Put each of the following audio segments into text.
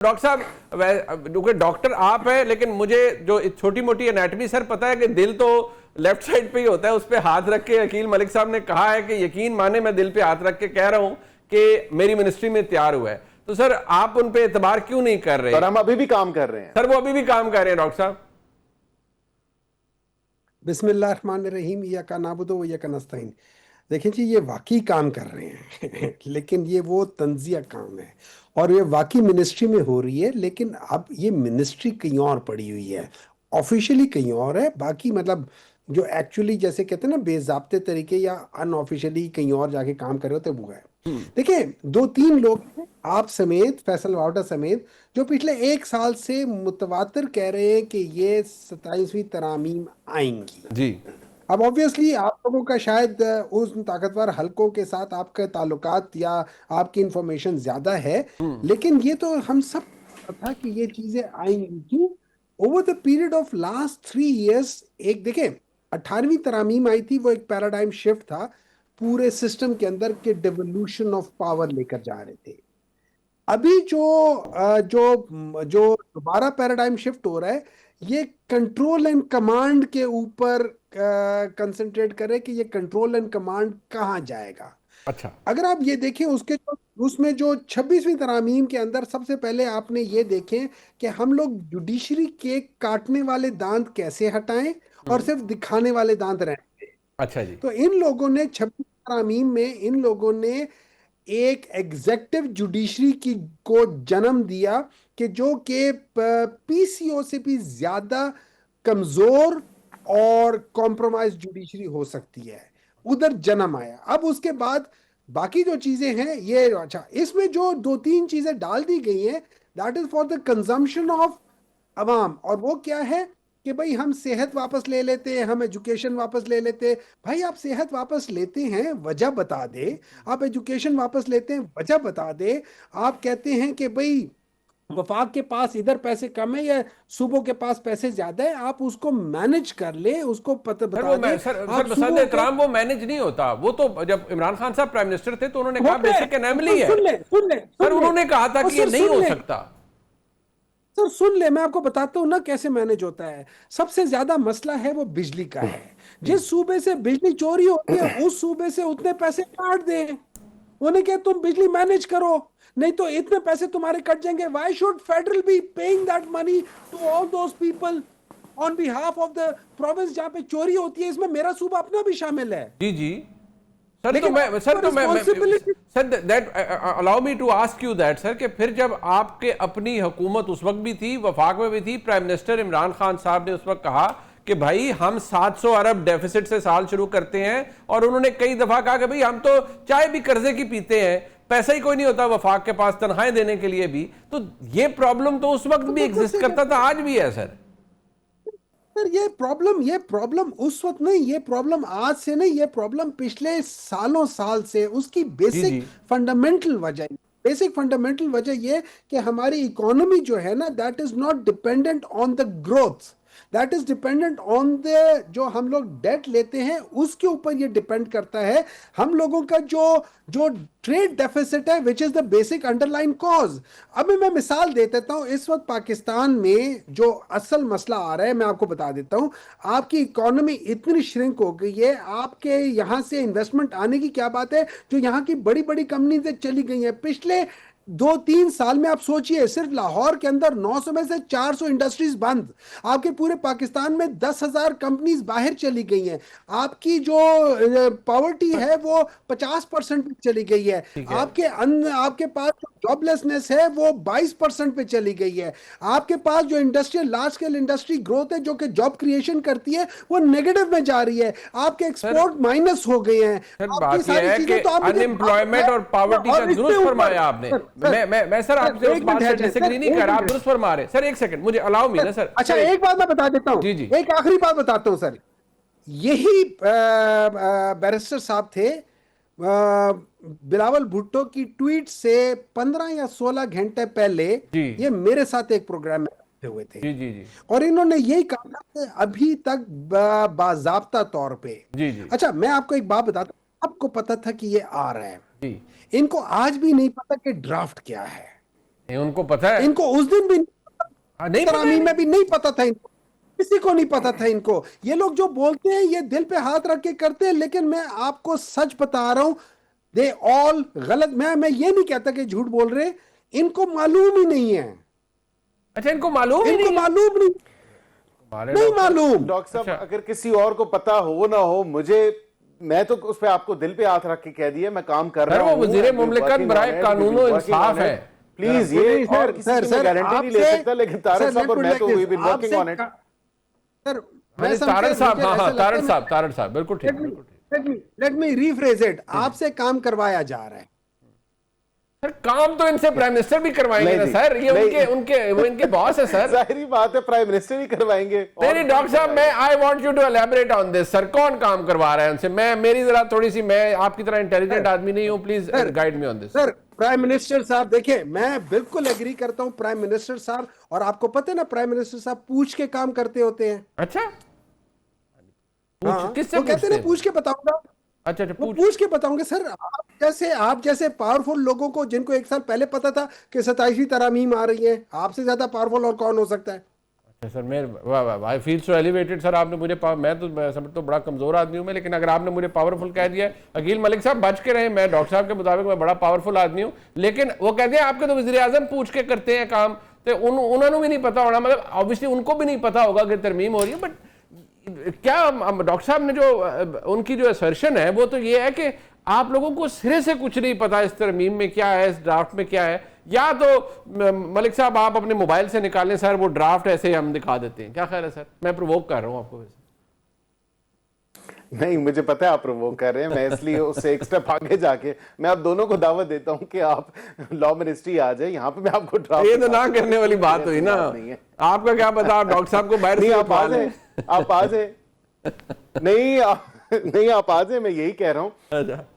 Doctor साहब, क्योंकि doctor आप है, लेकिन मुझे जो छोटी मोटी एनाटमी सर पता है कि दिल तो लेफ्ट साइड पे ही होता है, उस पे हाथ रख के अकील मलिक साहब ने कहा है कि यकीन माने मैं दिल पे हाथ रख के कह रहा हूं कि मेरी मिनिस्ट्री में तैयार हुआ है। तो सर आप उन पे एतबार क्यों नहीं कर रहे? सर हम अभी भी काम कर रहे हैं। सर वो अभी भी काम कर रहे हैं डॉक्टर साहब। बिस्मिल्लाहिर्रहमानिर्रहीम, इय्याका नअबुदु व इय्याका नस्तईन। देखिए जी, ये वाकई काम कर रहे हैं लेकिन ये वो तंजिया काम है और ये वाकई मिनिस्ट्री में हो रही है, लेकिन अब ये मिनिस्ट्री कहीं और पड़ी हुई है, ऑफिशियली कहीं और है। बाकी मतलब जो एक्चुअली जैसे कहते हैं ना बेजाब्ते तरीके या अनऑफिशियली कहीं और जाके काम कर रहे होते वो है। देखिए, दो तीन लोग हैं, आप समेत, फैसल वावटा समेत, जो पिछले एक साल से मुतवातिर कह रहे हैं कि ये 27वीं तरामीम आएंगी जी अब ऑब्वियसली आप लोगों का शायद उस ताकतवर हलकों के साथ आपके ताल्लुकात या आपकी इंफॉर्मेशन ज्यादा है, लेकिन ये तो हम सब को पता था कि ये चीजें आएंगी over the period of last 3 years. एक देखें, 18वीं तरमीम आई थी, वो एक पैराडाइम शिफ्ट था पूरे सिस्टम के अंदर के डिवोल्यूशन ऑफ पावर लेकर जा रहे थे। अभी जो जो दोबारा पैराडाइम शिफ्ट हो रहा है, ये कंट्रोल एंड कमांड के ऊपर कंसंट्रेट करे कि ये कंट्रोल एंड कमांड कहाँ जाएगा। अच्छा। अगर आप ये देखें उसके उसमें जो 26वीं तरमीम के अंदर सबसे पहले आपने ये देखें कि हम लोग जुडिशरी के काटने वाले दांत कैसे हटाएं और सिर्फ दिखाने वाले दांत रहें। अच्छा जी। तो इन लोगों ने 26वीं तरमीम में इन लोगों ने एक एग्जेक्टिव जुडिशरी की को जन्म दिया कि जो कि पीसीओ से भी ज्यादा कमजोर और कॉम्प्रोमाइज जुडिशरी हो सकती है, उधर जन्म आया। अब उसके बाद बाकी जो चीजें हैं ये अच्छा, इसमें जो दो तीन चीजें डाल दी गई हैं that is for the consumption of अवाम, और वो क्या है कि भाई हम सेहत वापस ले लेते हैं, हम एजुकेशन वापस ले लेते हैं। भाई आप सेहत वापस लेते हैं, वजह बता दे। आप एजुकेशन वापस लेते हैं, वजह बता दे। आप कहते हैं कि भाई वफाक के पास इधर पैसे कम है या सूबों के पास पैसे ज्यादा है, आप उसको मैनेज कर ले, उसको पता सर बता दे। सर आप बसंत इकराम वो मैनेज नहीं होता। वो तो जब इमरान खान साहब प्राइम मिनिस्टर थे तो उन्होंने कहा बेसिक एनेमली है। सर उन्होंने कहा था कि ये नहीं हो सकता। सर सुन ले, मैं आपको बताता हूँ ना कैसे मैनेज होता है। सबसे ज्यादा मसला है वो बिजली का है। जिस सूबे से बिजली चोरी होती है उस सूबे से उतने पैसे काट दे। उन्हें क्या, तुम बिजली मैनेज करो, नहीं तो इतने पैसे तुम्हारे कट जाएंगे। Why should federal be paying that money to all those people on behalf of the province जहां पे चोरी होती है? इसमें मेरा सूबा अपना भी शामिल है। जी जी। सर लेकिन sir that allow me to ask you that sir, कि फिर जब आपके अपनी हुकूमत उस वक्त भी थी, वफाक में भी थी, प्राइम मिनिस्टर इमरान खान साहब ने उस वक्त कहा कि भाई हम 700 अरब डेफिसिट से साल शुरू करते हैं, और उन्होंने कई दफा कहा कि भाई हम तो चाय भी कर्जे की पीते हैं, पैसा ही कोई नहीं होता वफाक के पास तनख्वाहें देने के लिए भी। तो ये प्रॉब्लम तो उस वक्त भी एग्जिस्ट करता था, आज भी है सर। सर ये प्रॉब्लम उस वक्त नहीं, ये प्रॉब्लम आज से नहीं, ये प्रॉब्लम पिछले सालों साल से। उसकी जी जी। बेसिक फंडामेंटल वजह ये कि हमारी इकोनॉमी जो है ना, that is not dependent on the growth, that is dependent on the, जो हम लोग डेट लेते हैं उसके ऊपर ये डिपेंड करता है। हम लोगों का जो जो ट्रेड डेफिसिट है which is the basic underline cause. अभी मैं मिसाल दे देता हूं, इस वक्त पाकिस्तान में जो असल मसला आ रहा है मैं आपको बता देता हूं। आपकी इकोनॉमी इतनी श्रिंक हो गई है, आपके यहां से इन्वेस्टमेंट आने की क्या बात है, जो यहां की बड़ी बड़ी कंपनी चली गई हैं पिछले 2-3 साल में। आप सोचिए, सिर्फ लाहौर के अंदर 900 में से 400 इंडस्ट्रीज बंद। आपके पूरे पाकिस्तान में 10,000 कंपनीज बाहर चली गई हैं। आपकी जो पॉवर्टी है वो 50% पे चली गई है। आपके पास जो जॉबलेसनेस है वो 22% पे चली गई है। आपके पास जो industrial large scale industry growth है जो कि जॉब क्रिएशन करती है वो नेगेटिव में जा रही है। आपके एक्सपोर्ट माइनस हो गए हैं। बात यह है कि अनएम्प्लॉयमेंट और पॉवर्टी का दुरुस्त फरमाया आपने। मैं सर आपसे उस बात से डिसएग्री नहीं कर रहा, आप दुरुस्त फरमा रहे। सर एक सेकंड मुझे अलाउ मी ना सर। अच्छा एक बात मैं बता देता हूं, जी जी। एक आखिरी बात बताता हूं सर। यही बैरिस्टर साहब थे, बिलावल भुट्टो की ट्वीट से 15 या 16 घंटे पहले ये मेरे साथ एक प्रोग्राम में हुए थे। जी जी जी। और इन्होंने यही कहा कि अभी तक बाजाब्ता तौर पे। जी जी। अच्छा मैं आपको एक बात बताता हूं, आपको पता था कि ये आ रहा है, जी। इनको आज भी नहीं पता कि ड्राफ्ट क्या है। उनको पता है, इनको उस दिन भी नहीं पता तरामीम है। में भी नहीं पता था इनको, किसी को नहीं पता था इनको। ये लोग जो बोलते हैं ये दिल पे हाथ रख के करते हैं, लेकिन मैं आपको सच बता रहा हूं, दे ऑल गलत। मैं ये नहीं कहता कि झूठ बोल रहे, इनको मालूम ही नहीं है, अच्छा, इनको मालूम ही इनको नहीं है? मालूम नहीं, हमारे नहीं डॉक्टर- मालूम। डॉक्टर साहब, अच्छा। अगर किसी और को पता हो ना हो, मुझे, मैं तो उस पे आपको दिल पे हाथ रख के कह दिया, मैं काम कर सर, रहा वो हूं, वजीर मुमलिकत बराए कानून व इंसाफ है। प्लीज, ये और किसी की मैं गारंटी नहीं ले सकता, लेकिन तारक साहब और मैं तो we been working on it. Sir हाँ जी, तारड़ साहब, हाँ हाँ, तारड़ साहब, बिल्कुल ठीक, बिल्कुल ठीक। लेट मी रीफ्रेज इट, आपसे काम करवाया जा रहा है। सर, काम तो इनसे प्राइम मिनिस्टर भी करवाएंगे ना नहीं, सर, ये नहीं। उनके उनके वो इनके बॉस है सर। जाहिर बात है, प्राइम मिनिस्टर ही करवाएंगे। नहीं डॉक्टर साहब, मैं I want you to elaborate on this sir, कौन काम करवा रहा है उनसे? मैं, मेरी जरा थोड़ी सी, मैं आपकी तरह इंटेलिजेंट आदमी नहीं हूं, please guide me on this. Sir prime minister साहब, देखिए मैं बिल्कुल एग्री करता हूं प्राइम मिनिस्टर साहब, और आपको पता है ना प्राइम मिनिस्टर साहब पूछ के काम करते होते हैं। अच्छा, हाँ, किससे वो कहते हैं ना पूछते हैं? पूछ के बताऊंगा, अच्छा अच्छा, वो पूछ के बताऊंगे। सर आप जैसे पावरफुल लोगों को, जिनको एक साल पहले पता था कि 27वीं तरामीम आ रही है, आपसे ज्यादा पावरफुल और कौन हो सकता है? अच्छा सर, मैं वाह वाह, I feel so elevated sir. आपने मुझे मैं समझ तो बड़ा कमजोर आदमी हूं मैं, लेकिन अगर आपने मुझे पावरफुल कह दिया, अकील मलिक साहब बच के रहे, मैं डॉक्टर साहब के मुताबिक मैं बड़ा पावरफुल आदमी हूं, लेकिन वो कहते हैं आपके तो वज़ीर आज़म पूछ के करते हैं काम, तो उन्होंने भी नहीं पता होना, मतलब ऑब्वियसली उनको भी नहीं पता होगा कि तरमीम हो रही है। बट क्या डॉक्टर साहब ने जो उनकी जो असर्शन है वो तो ये है कि आप लोगों को सिरे से कुछ नहीं पता इस तरमीम में क्या है, इस ड्राफ्ट में क्या है, या तो मलिक साहब आप अपने मोबाइल से निकालें सर, वो ड्राफ्ट ऐसे हम दिखा देते हैं, क्या ख्याल है सर? मैं प्रोवोक कर रहा हूं आपको वैसे। नहीं, मुझे पता है आप प्रवोक कर रहे हैं, मैं इसलिए उससे एक स्टेप आगे जाके मैं आप दोनों को दावत देता हूं कि आप लॉ मिनिस्ट्री आ जाए, यहाँ पे मैं आपको ड्राफ्ट, ये तो ना करने वाली बात हुई ना, आपका क्या पता, आप डॉक्टर साहब को बाहर नहीं, से आप उठवा आ लें। जाए, आप आ जाए, नहीं आप आ जाए, मैं यही कह रहा हूं।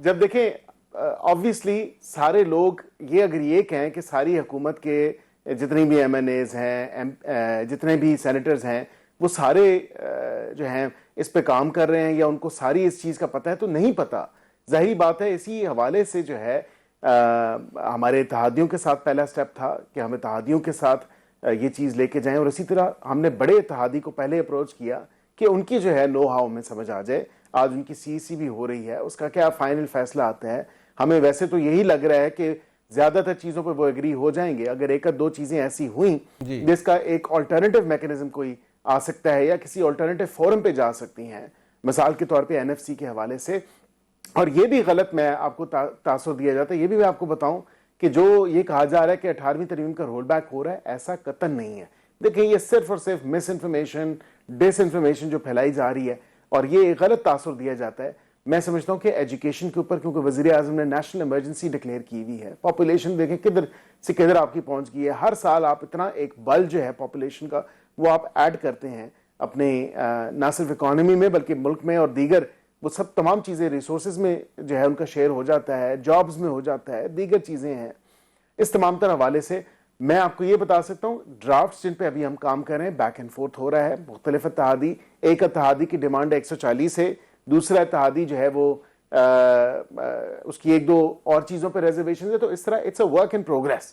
जब देखें, ऑब्वियसली सारे लोग ये अगर ये कहें कि सारी हुकूमत के जितने भी MNAs हैं, जितने भी सेनेटर्स हैं, वो सारे जो हैं इस पे काम कर रहे हैं या उनको सारी इस चीज का पता है, तो नहीं पता। जाहिर बात है, इसी हवाले से जो है हमारे इत्तेहादियों के साथ पहला स्टेप था कि हम इत्तेहादियों के साथ ये चीज लेके जाएं, और इसी तरह हमने बड़े इत्तेहादी को पहले अप्रोच किया कि उनकी जो है नो हाउ में समझ आ जाए। आज उनकी CEC भी हो रही है, उसका क्या फाइनल फैसला आता है, हमें वैसे तो यही लग रहा है कि ज्यादातर चीजों पे वो एग्री हो जाएंगे। अगर एक दो चीजें ऐसी हुई जिसका एक ऑल्टरनेटिव मैकेनिज्म कोई आ सकता है या किसी ऑल्टरनेटिव फोरम पे जा सकती हैं, मिसाल के तौर पे NFC के हवाले से, और ये भी गलत मैं आपको तासुर दिया जाता है, ये भी मैं आपको बताऊं कि जो ये कहा जा रहा है कि 18वीं तरमीम का रोल बैक हो रहा है, ऐसा कतन नहीं है। देखिए, ये सिर्फ और सिर्फ मिस इन्फॉर्मेशन, डिसइंफॉर्मेशन जो फैलाई जा रही है, और ये गलत तासुर दिया जाता है। मैं समझता हूं कि एजुकेशन के ऊपर, क्योंकि वज़ीर आज़म ने नेशनल इमरजेंसी डिक्लेयर की हुई है, पॉपुलेशन देखें किधर से किधर आपकी पहुंच गई है। हर साल आप इतना एक बल जो है पॉपुलेशन का वो आप ऐड करते हैं अपने ना सिर्फ इकोनॉमी में बल्कि मुल्क में, और दीगर वो सब तमाम चीज़ें रिसोर्सेज में जो है उनका शेयर हो जाता है, जॉब्स में हो जाता है, दीगर चीज़ें हैं। इस तमाम तरह हवाले से मैं आपको ये बता सकता हूँ, ड्राफ्ट जिन पे अभी हम काम कर रहे हैं, बैक एंड फोर्थ हो रहा है। मुख्तलिफ इत्तेहादी, एक इत्तेहादी की डिमांड 140 है, दूसरा इत्तेहादी जो है वो उसकी एक दो और चीज़ों पे रिजर्वेशन है, तो इस तरह it's a work in progress.